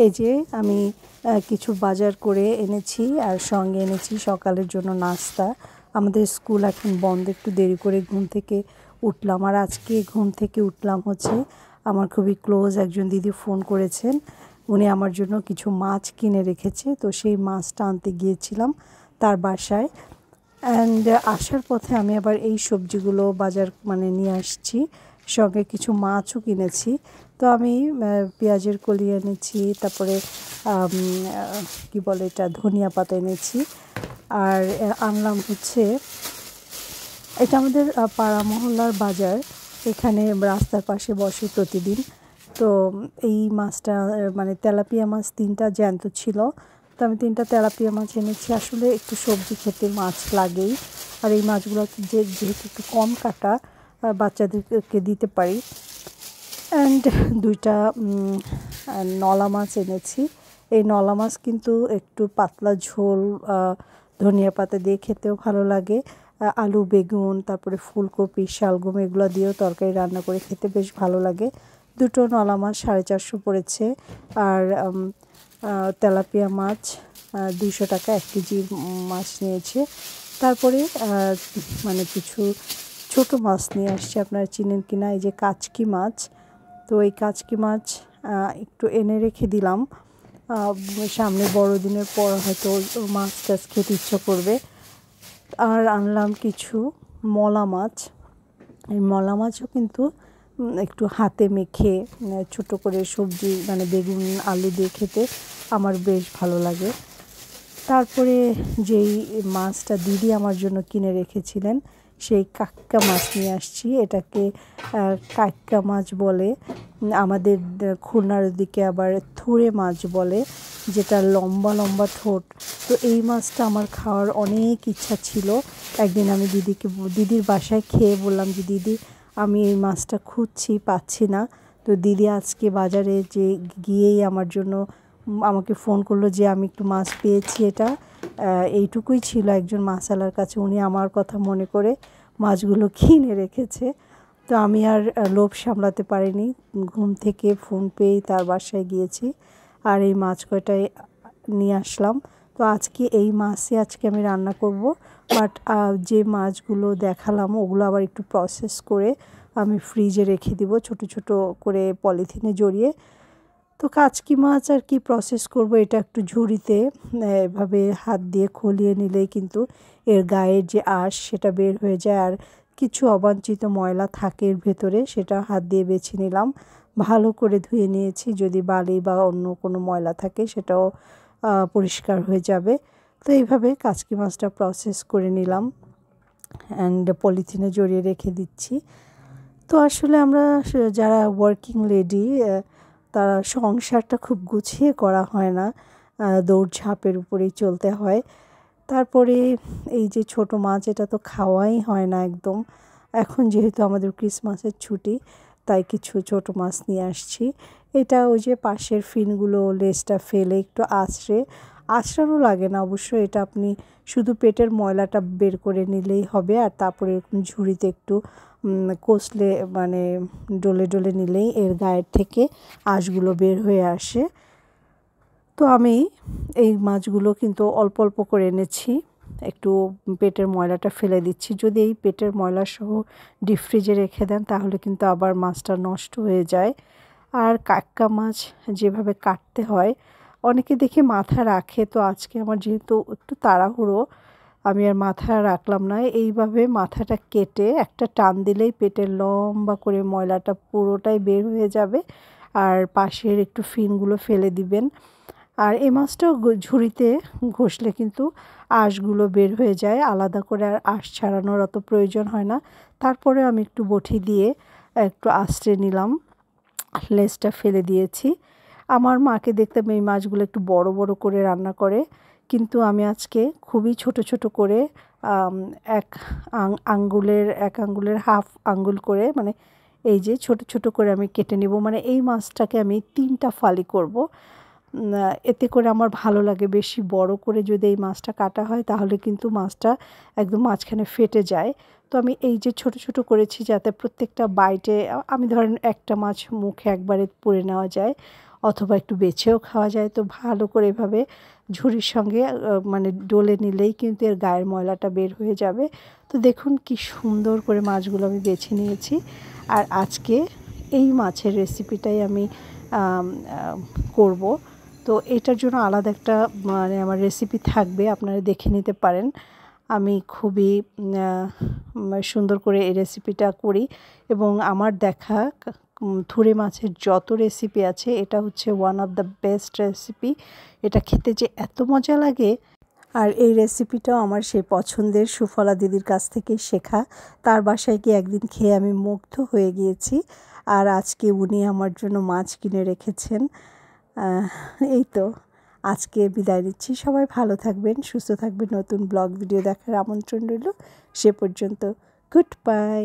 এই যে আমি কিছু বাজার করে এনেছি আর সঙ্গে এনেছি সকালের জন্য নাস্তা। আমাদের স্কুল এখন বন্ধ, একটু দেরি করে ঘুম থেকে উঠলাম। আর আজকে ঘুম থেকে উঠলাম হচ্ছে আমার খুবই ক্লোজ একজন দিদি ফোন করেছেন, উনি আমার জন্য কিছু মাছ কিনে রেখেছে, তো সেই মাছটা আনতে গিয়েছিলাম তার বাসায়। অ্যান্ড আসার পথে আমি আবার এই সবজিগুলো বাজার নিয়ে আসছি, সঙ্গে কিছু মাছও কিনেছি। তো আমি পেঁয়াজের কলি এনেছি, তারপরে কি বলে এটা, ধনিয়া পাতা এনেছি। আর আনলাম হচ্ছে, এটা আমাদের পাড়া মহল্লার বাজার, এখানে রাস্তার পাশে বসে প্রতিদিন। তো এই মাছটা তেলাপিয়া মাছ 3টা জ্যান্ত ছিল, তো আমি 3টা তেলাপিয়া মাছ এনেছি। আসলে একটু সবজি খেতে মাছ লাগেই, আর এই মাছগুলো যেহেতু একটু কম কাটা, বাচ্চাদেরকে দিতে পারি। অ্যান্ড 2টা নলা মাছ এনেছি। এই নলা মাছ কিন্তু একটু পাতলা ঝোল, ধনিয়া পাতা দিয়ে খেতেও ভালো লাগে। আলু, বেগুন, তারপরে ফুলকপি, শালগম এগুলো দিয়েও তরকারি রান্না করে খেতে বেশ ভালো লাগে। 2টো নলা মাছ 450 পড়েছে। আর তেলাপিয়া মাছ 200 টাকা 1 কেজি মাছ নিয়েছে। তারপরে কিছু ছোট মাছ নিয়ে আসছে, আপনারা চিনেন কিনা, এই যে কাচকি মাছ। তো এই কাচকি মাছ একটু এনে রেখে দিলাম, সামনে বড়দিনের পর হয়তো মাছ টাছ খেতে ইচ্ছা করবে। আর আনলাম কিছু মলা মাছ। এই মলা মাছও কিন্তু একটু হাতে মেখে ছোট করে সবজি বেগুন আলু দিয়ে খেতে আমার বেশ ভালো লাগে। তারপরে যেই মাছটা দিদি আমার জন্য কিনে রেখেছিলেন, সেই কাক্কা মাছ নিয়ে আসছি। এটাকে কাক্কা মাছ বলে, আমাদের খুলনার দিকে আবার থুরে মাছ বলে, যেটা লম্বা লম্বা ঠোঁট। তো এই মাছটা আমার খাওয়ার অনেক ইচ্ছা ছিল। একদিন আমি দিদির বাসায় খেয়ে বললাম যে দিদি, আমি এই মাছটা খুঁজছি, পাচ্ছি না। তো দিদি আজকে বাজারে গিয়েই আমার জন্য আমাকে ফোন করলো যে আমি একটু মাছ পেয়েছি। এটা এইটুকুই ছিল একজন মাছওয়ালার কাছে, উনি আমার কথা মনে করে মাছগুলো কিনে রেখেছে। তো আমি আর লোভ সামলাতে পারিনি, ঘুম থেকে ফোন পেয়েই তার বাসায় গিয়েছি আর এই মাছ কয়টাই নিয়ে আসলাম। তো আজকে এই মাছই আমি রান্না করব। বাট যে মাছগুলো দেখালাম ওগুলো আবার একটু প্রসেস করে আমি ফ্রিজে রেখে দিব, ছোট ছোট করে পলিথিনে জড়িয়ে। তো কাচকি মাছ আর কি প্রসেস করব, এটা একটু ঝুড়িতে এভাবে হাত দিয়ে খলিয়ে নিলেই কিন্তু এর গায়ের যে আঁশ সেটা বের হয়ে যায়। আর কিছু অবাঞ্ছিত ময়লা থাকে এর ভেতরে, সেটা হাত দিয়ে বেছে নিলাম, ভালো করে ধুয়ে নিয়েছি। যদি বালি বা অন্য কোনো ময়লা থাকে সেটাও পরিষ্কার হয়ে যাবে। তো এইভাবে কাচকি মাছটা প্রসেস করে নিলাম অ্যান্ড পলিথিনে জড়িয়ে রেখে দিচ্ছি। তো আসলে আমরা যারা ওয়ার্কিং লেডি, তারা সংসারটা খুব গুছিয়ে করা হয় না, দৌড়ঝাঁপের উপরেই চলতে হয়। তারপরে এই যে ছোট মাছ, এটা তো খাওয়াই হয় না একদম। এখন যেহেতু আমাদের ক্রিসমাসের ছুটি, তাই কিছু ছোট মাছ নিয়ে আসছি। এটা ওই যে পাশের ফিনগুলো লেজটা ফেলে একটু আঁচড়ানো লাগে না অবশ্য, এটা আপনি শুধু পেটের ময়লাটা বের করে নিলেই হবে। আর তারপরে এরকম ঝুড়িতে একটু কষলে ডলে ডলে নিলেই এর গায়ের থেকে আঁশগুলো বের হয়ে আসে। তো আমি এই মাছগুলো কিন্তু অল্প অল্প করে এনেছি, একটু পেটের ময়লাটা ফেলে দিচ্ছি। যদি এই পেটের ময়লা সহ ডিপ ফ্রিজে রেখে দেন তাহলে কিন্তু আবার মাছটা নষ্ট হয়ে যায়। আর কাক্কা মাছ যেভাবে কাটতে হয়, অনেকে দেখে মাথা রাখে, তো আজকে আমার যেহেতু একটু তাড়াহুড়ো, আমি আর মাথা রাখলাম না। এইভাবে মাথাটা কেটে একটা টান দিলেই পেটের লম্বা করে ময়লাটা পুরোটাই বের হয়ে যাবে। আর পাশের একটু ফিনগুলো ফেলে দিবেন। আর এই মাছটাও ঝুড়িতে ঘষলে কিন্তু আঁশগুলো বের হয়ে যায়, আলাদা করে আর আঁশ ছাড়ানোর অত প্রয়োজন হয় না। তারপরে আমি একটু বটি দিয়ে একটু আঁচড়ে নিলাম, লেজটা ফেলে দিয়েছি। আমার মাকে দেখতাম এই মাছগুলো একটু বড় বড় করে রান্না করে, কিন্তু আমি আজকে খুবই ছোট ছোট করে এক আঙ্গুলের হাফ আঙ্গুল করে, এই যে ছোট ছোট করে আমি কেটে নেব। এই মাছটাকে আমি 3টা ফালি করব। এতে করে আমার ভালো লাগে, বেশি বড় করে যদি এই মাছটা কাটা হয় তাহলে কিন্তু মাছটা একদম মাঝখানে ফেটে যায়। তো আমি এই যে ছোট ছোট করেছি যাতে প্রত্যেকটা বাইটে আমি ধরেন একটা মাছ মুখে একবারে পুরে নেওয়া যায়। অথবা একটু বেছেও খাওয়া যায়। তো ভালো করে এভাবে ঝুড়ির সঙ্গে মানে ডলে নিলেই কিন্তু এর গায়ের ময়লাটা বের হয়ে যাবে। তো দেখুন কি সুন্দর করে মাছগুলো আমি বেছে নিয়েছি। আর আজকে এই মাছের রেসিপিটাই আমি করব। তো এটার জন্য আলাদা একটা মানে আমার রেসিপি থাকবে, আপনারা দেখে নিতে পারেন। আমি খুবই সুন্দর করে এই রেসিপিটা করি এবং আমার দেখা থুরে মাছের যত রেসিপি আছে এটা হচ্ছে one of the best recipe. এটা খেতে যে এত মজা লাগে। আর এই রেসিপিটাও আমার সেই পছন্দের সুফলা দিদির কাছ থেকে শেখা। তার বাসায় গিয়ে একদিন খেয়ে আমি মুগ্ধ হয়ে গিয়েছি। আর আজকে উনি আমার জন্য মাছ কিনে রেখেছেন। এই তো আজকে বিদায় নিচ্ছি। সবাই ভালো থাকবেন, সুস্থ থাকবেন। নতুন ব্লগ ভিডিও দেখার আমন্ত্রণ রইল। সে পর্যন্ত গুড বাই।